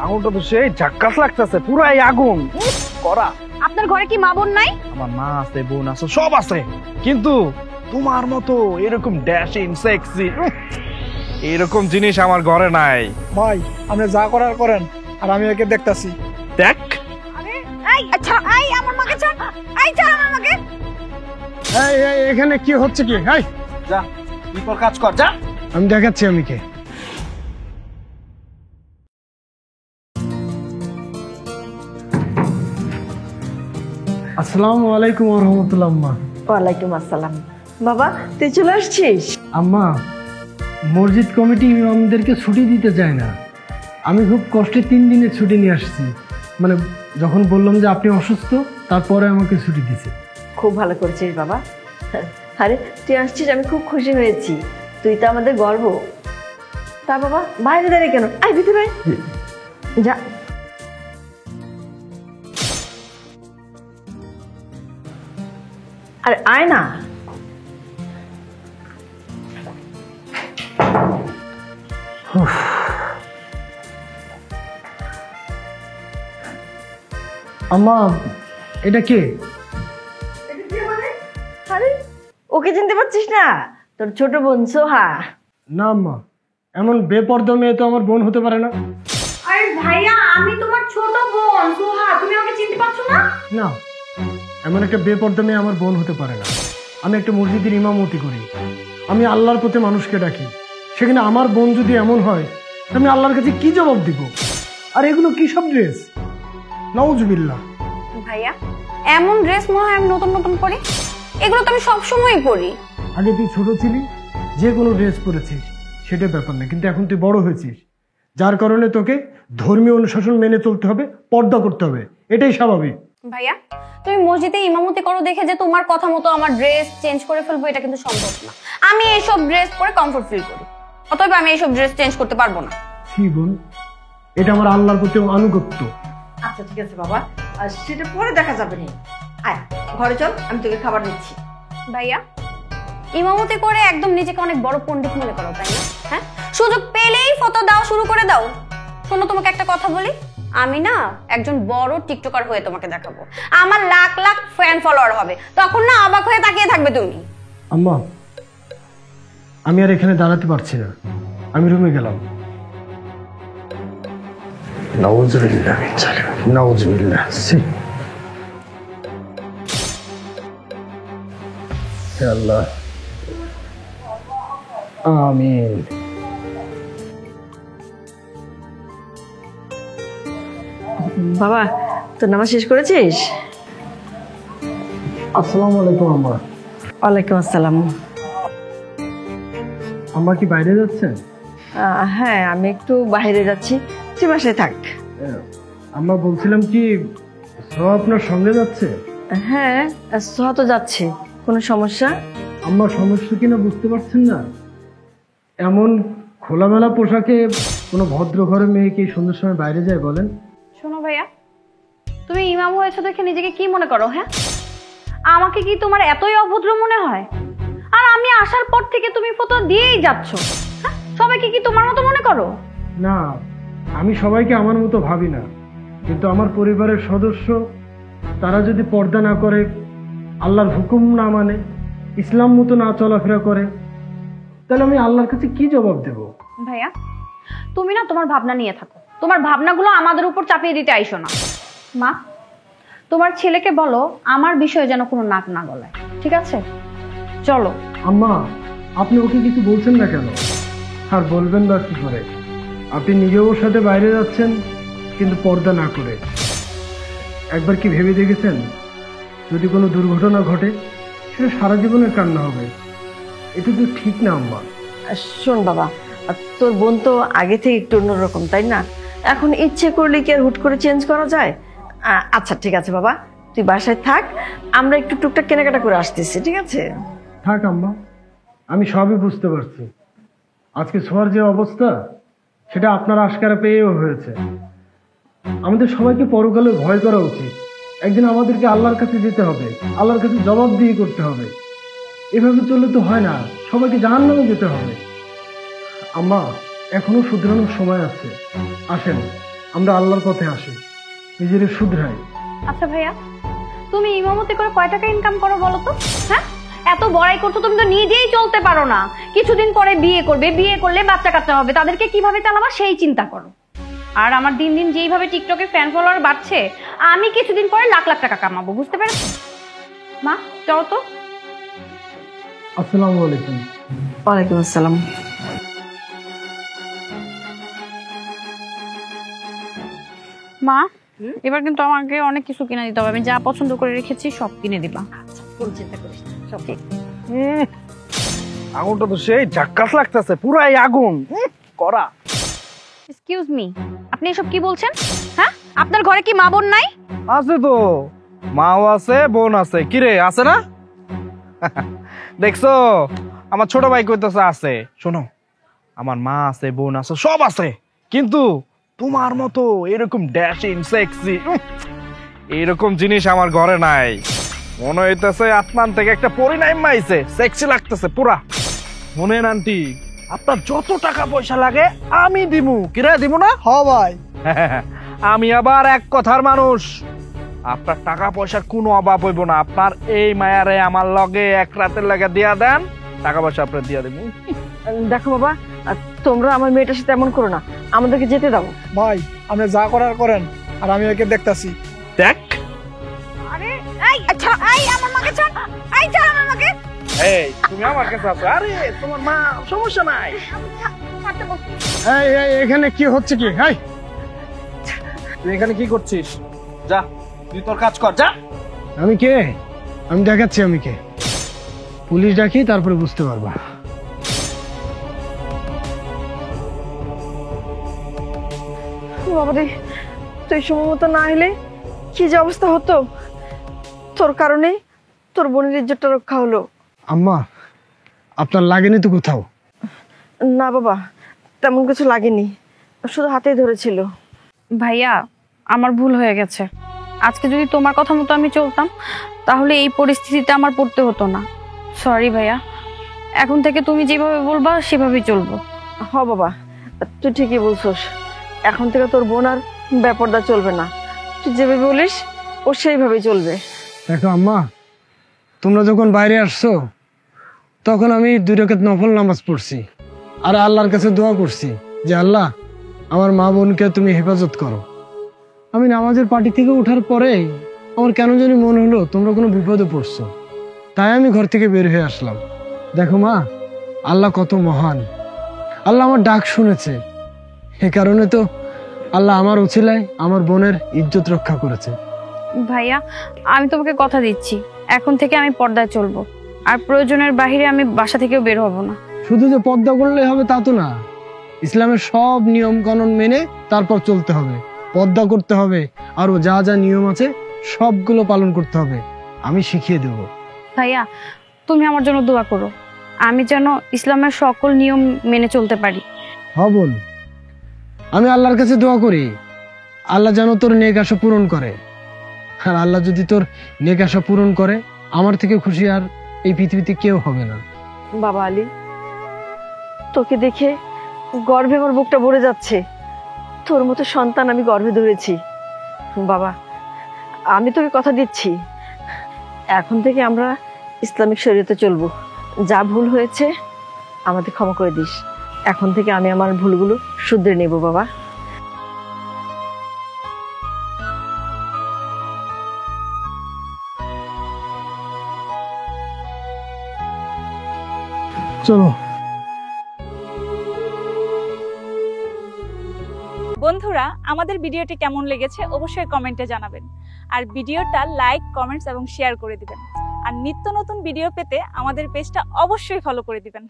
আগুনটা তো সেই ঝাক্কাস লাগতেছে, পুরাই আগুন করা। আপনার ঘরে কি মা বোন নাই? আমার মা আছে, বোন আছে, সব আছে, কিন্তু তোমার মতো এরকম ড্যাশিং সেক্সি এরকম জিনিস আমার ঘরে নাই। ভাই আপনি যা করার করেন, আর আমি একে দেখতাছি। দেখ আচ্ছা আমার মাকে ছাড়, ছাড় আমার মাকে। এখানে কি হচ্ছে কি? যা তুই তোর কাজ কর, যা। আমি দেখাচ্ছি আমি কে। আসসালামু আলাইকুম ওয়া রাহমাতুল্লাহ। আম্মা। ওয়ালাইকুম আসসালাম। বাবা তুই চলে আসছিস? আম্মা, মসজিদ কমিটি ইমামদেরকে ছুটি দিতে চায় না। আমি খুব কষ্টে 3 দিনের ছুটি নিয়ে আসছি। মানে যখন বললাম যে আপনি অসুস্থ, তারপরে আমাকে ছুটি দিছে। খুব ভালো করেছিস বাবা। আরে তুই আসছিস, আমি খুব খুশি হয়েছি। তুই তো আমাদের গর্ব। তা বাবা বাইরে দাঁড়িয়ে কেন? আয় ভিতরে আয়। যা। আরে আয় না। আম্মা, এটা কে? আরে ওকে চিনতে পারছিস না? তোর ছোট বোন সোহা। না আম্মা, এমন বেপরদা মেয়ে তো আমার বোন হতে পারে না। আরে ভাইয়া, আমি তোমার ছোট বোন সোহা, তুমি আমাকে চিনতে পারছো না? না, এমন একটা বেপরদা মেয়ে আমার বোন হতে পারে না। আমি একটা মসজিদের ইমামতি করি, আমি আল্লাহর পথে মানুষকে ডাকি। সেখানে আমার বোন যদি এমন হয়, আমি আল্লাহর কাছে কি জবাব দিব? আর এগুলো কি সব ড্রেস? নাউজুবিল্লাহ। ভাইয়া, এমন ড্রেস মনে হয় আমি নতুন নতুন পরি? এগুলো তো আমি সবসময়ই পরি। আগে তুই ছোট ছিলি, যে কোনো ড্রেস পরেছিস, সেটা ব্যাপার না, কিন্তু এখন তুই বড় হয়েছিস, যার কারণে তোকে ধর্মীয় অনুশাসন মেনে চলতে হবে, পর্দা করতে হবে, এটাই স্বাভাবিক। ভাইয়া, তুমি মসজিদে ইমামতি করো দেখে যে তোমার কথা মতো আমার ড্রেস চেঞ্জ করে ফেলবো, এটা কিন্তু সম্ভব না। আমি এইসব ড্রেস পরে কমফোর্ট ফিল করি, অতএব আমি এইসব ড্রেস চেঞ্জ করতে পারবো না। কি বোন, এটা আমার আল্লাহর প্রতি আনুগত্য। আচ্ছা ঠিক আছে বাবা, আর সেটা পরে দেখা যাবে না। আয় ঘরে চল, আমি তোকে খাবার দিচ্ছি। ভাইয়া, ইমামতি করে একদম নিজেকে অনেক বড় পণ্ডিত মনে করো, তাই না? হ্যাঁ, সুযোগ পেলেই ফটো দাও, শুরু করে দাও। শোনো, তোমাকে একটা কথা বলি, আমি না একজন বড় টিকটকার হয়ে তোমাকে দেখাবো। আমার লাখ লাখ ফ্যান ফলোয়ার হবে, তখন না অবাক হয়ে তাকিয়ে থাকবে তুমি। আম্মা, আমি আর এখানে দাঁড়াতে পারছি না, আমি রুমে গেলাম। নাউজুবিল্লাহ মিন যালিক, নাউজুবিল্লাহ। হে আল্লাহ, আমিন। বাবা তোর নামাজ শেষ করেছিস? আসসালামু আলাইকুম আম্মা। ওয়ালাইকুম আসসালাম। আম্মা কি বাইরে যাচ্ছেন? হ্যাঁ, আমি একটু বাইরে যাচ্ছি, তুই বাসায় থাক। আম্মা, বলছিলাম কি, সোহা আপনার সঙ্গে যাচ্ছে? হ্যাঁ, সোহা তো যাচ্ছে। কোনো সমস্যা? আম্মা, সমস্যা কিনা বুঝতে পারছেন না? এমন খোলামেলা পোশাকে কোনো ভদ্র ঘরের মেয়ে কি সন্ধ্যের সময় বাইরে যায় বলেন? শোনো ভাইয়া, তুমি ইমাম হয়েছো দেখে নিজেকে কি মনে করো? হ্যাঁ, আমাকে কি তোমার এতই অভদ্র মনে হয়? আর আমি আসার পর থেকে তুমি ফটো দিয়েই যাচ্ছ। হ্যাঁ, সবাইকে কি তোমার মতো মনে করো? না, আমি সবাইকে আমার মতো ভাবি না, কিন্তু আমার পরিবারের সদস্য তারা যদি পর্দা না করে, আল্লাহর হুকুম না মানে, ইসলাম মতো না চলাফেরা করে, তাহলে আমি আল্লাহর কাছে কি জবাব দেব? ভাইয়া, তুমি না তোমার ভাবনা নিয়ে থাকো, তোমার ভাবনাগুলো আমাদের উপর চাপিয়ে দিতে আইসো না। মা, তোমার ছেলেকে বলো আমার বিষয়ে যেন কোনো নাক না গলায়, ঠিক আছে? চলো। আম্মা, আপনি ওকে কিছু বলছেন না কেন? আর বলবেন না কি করে? আপনি নিজেও ওর সাথে বাইরে যাচ্ছেন, কিন্তু পর্দা না করে। একবার কি ভেবে দেখেছেন, যদি কোনো দুর্ঘটনা ঘটে, সেটা সারা জীবনের কান্না হবে। এটা তো ঠিক না আম্মা। শোন বাবা, তোর বোন তো আগে থেকে একটু অন্যরকম, তাই না? এখন ইচ্ছে করলে কি আর হুট করে চেঞ্জ করা যায়? আচ্ছা ঠিক আছে বাবা, তুই বাসায় থাক, আমরা একটু টুকটাক কেনাকাটা করে আসতেছি, ঠিক আছে? থাক আম্মা, আমি সবই বুঝতে পারছি। আজকে সোহার যে অবস্থা, সেটা আপনারা আশকারা পেয়েও হয়েছে। আমাদের সবাইকে পরকালে ভয় করা উচিত। একদিন আমাদেরকে আল্লাহর কাছে যেতে হবে, আল্লাহর কাছে জবাবদিহি করতে হবে। এভাবে চললে তো হয় না, সবাইকে জাহান্নামে যেতে হবে। আম্মা, এখনো শুধরানোর সময় আছে। আসেন, আমরা আল্লাহর পথে আসি, নিজের শুধরাই। আচ্ছা ভাইয়া, তুমি ইমামতি করে কয় টাকা ইনকাম করো বলো তো? হ্যাঁ, এত বড়াই করছো, তুমি তো নিজেই চলতে পারো না। কিছুদিন পরে বিয়ে করবে, বিয়ে করলে বাচ্চা কাচ্চা হবে, তাদেরকে কিভাবে চালাবা সেই চিন্তা করো। আর আমার দিন দিন যেইভাবে টিকটকে ফ্যান ফলোয়ার বাড়ছে, আমি কিছুদিন পরে লাখ লাখ টাকা কামাবো, বুঝতে পেরেছো? মা চলো তো। আসসালামু আলাইকুম। ওয়ালাইকুম আসসালাম। মা, এবার কিন্তু আমাকে অনেক কিছু কিনে দিতে হবে। আমি যা পছন্দ করে রেখেছি সব কিনে দিবা। কোনো চিন্তা করিস না, সব ঠিক। আগুনটা তো সেই ঝাক্কাস লাগতেছে, পুরাই আগুন করা। এক্সকিউজ মি, আপনি এসব কি বলছেন? হ্যাঁ, আপনার ঘরে কি মা বোন নাই? আছে তো, মাও আছে, বোন আছে। কিরে, আছে না? দেখছো, আমার ছোট ভাই কইতেছে আছে। শোনো, আমার মা আছে, বোন আছে, সব আছে, কিন্তু তোমার মতো এরকম ড্যাশিং সেক্সি এরকম জিনিস আমার ঘরে নাই। মনে হইতেছে আসমান থেকে একটা পরিণাম মাইছে, সেক্সি লাগতেছে পুরা। মনে আন্টি, আপনার যত টাকা পয়সা লাগে আমি দিমু। কিরে, দিমু না? হ ভাই। আমি আবার এক কথার মানুষ, আপনার টাকা পয়সার কোনো অভাব হইব না। আপনার এই মায়ারে আমার লগে এক রাতের লাগে দিয়া দেন, টাকা পয়সা আপনার দিয়া দেবো। দেখো বাবা, তোমরা আমার মেয়েটার সাথে এমন করো না, আমাদেরকে যেতে দাও। ভাই, আপনি যা করার করেন, আর আমি ওকে দেখতাছি। দেখ, আরে এই আচ্ছা, এই আমার মাকে ছাড়, এই ছাড় আমার মাকে। এই তুমি আমার কাছে আছো। আরে তোমার মা, সমস্যা নাই। ছাড়তে বলছি। এখানে কি হচ্ছে কি? হাই, তুই এখানে কি করছিস? যা, তুই তোর কাজ কর, যা। আমি কে? আমি দেখাচ্ছি আমি কে। পুলিশ ডাকি, তারপরে বুঝতে পারবা। বাবারে, তুই সময় মতো না এলে কি যে অবস্থা হতো। তোর কারণে তোর বোনের ইজ্জতটা রক্ষা হলো। আম্মা, আপনার লাগেনি তো কোথাও? না বাবা, তেমন কিছু লাগেনি, শুধু হাতেই ধরেছিল। ভাইয়া, আমার ভুল হয়ে গেছে। আজকে যদি তোমার কথা মতো আমি চলতাম, তাহলে এই পরিস্থিতিতে আমার পড়তে হতো না। সরি ভাইয়া, এখন থেকে তুমি যেভাবে বলবা সেভাবেই চলবো। হ বাবা, তুই ঠিকই বলছস। এখন থেকে তোর বোন আর ব্যাপারটা চলবে না, তুই যেভাবে বলিস ও সেইভাবেই চলবে। দেখো আম্মা, তোমরা যখন বাইরে আসছো তখন আমি 2 রাকাত নফল নামাজ পড়ছি, আর আল্লাহর কাছে দোয়া করছি যে আল্লাহ, আমার মা বোনকে তুমি হেফাজত করো। আমি নামাজের পার্টি থেকে ওঠার পরে আমার কেন জানি মনে হলো তোমরা কোনো বিপদে পড়ছো, তাই আমি ঘর থেকে বের হয়ে আসলাম। দেখো মা, আল্লাহ কত মহান, আল্লাহ আমার ডাক শুনেছে। এ কারণে তো আল্লাহ আমার উছিলায় আমার বোনের ইজ্জত রক্ষা করেছে। ভাইয়া, আমি তোমাকে কথা দিচ্ছি, এখন থেকে আমি পর্দায় চলবো, আর প্রয়োজনের বাইরে আমি বাসা থেকেও বের হব না। শুধু যে পর্দা করলেই হবে তা তো না, ইসলামের সব নিয়ম কানুন মেনে তারপর চলতে হবে, পর্দা করতে হবে, আরো যা যা নিয়ম আছে সবগুলো পালন করতে হবে। আমি শিখিয়ে দেব। ভাইয়া, তুমি আমার জন্য দোয়া করো, আমি যেন ইসলামের সকল নিয়ম মেনে চলতে পারি। হ্যাঁ বোন, আমি আল্লাহর কাছে দোয়া করি আল্লাহ যেন তোর নেক আশা পূরণ করে। আর আল্লাহ যদি তোর নেক আশা পূরণ করে, আমার থেকে খুশি আর এই পৃথিবীতে কেউ হবে না। বাবা আলী, তোকে দেখে গর্বে আমার বুকটা ভরে যাচ্ছে। তোর মতো সন্তান আমি গর্ভে ধরেছি। বাবা, আমি তোকে কথা দিচ্ছি, এখন থেকে আমরা ইসলামিক শরীয়তে চলবো। যা ভুল হয়েছে আমাদের ক্ষমা করে দিস। এখন থেকে আমি আমার ভুলগুলো শুধরে নেব বাবা। চলো। বন্ধুরা, আমাদের ভিডিওটি কেমন লেগেছে অবশ্যই কমেন্টে জানাবেন, আর ভিডিওটা লাইক, কমেন্টস এবং শেয়ার করে দিবেন। আর নিত্য নতুন ভিডিও পেতে আমাদের পেজটা অবশ্যই ফলো করে দিবেন।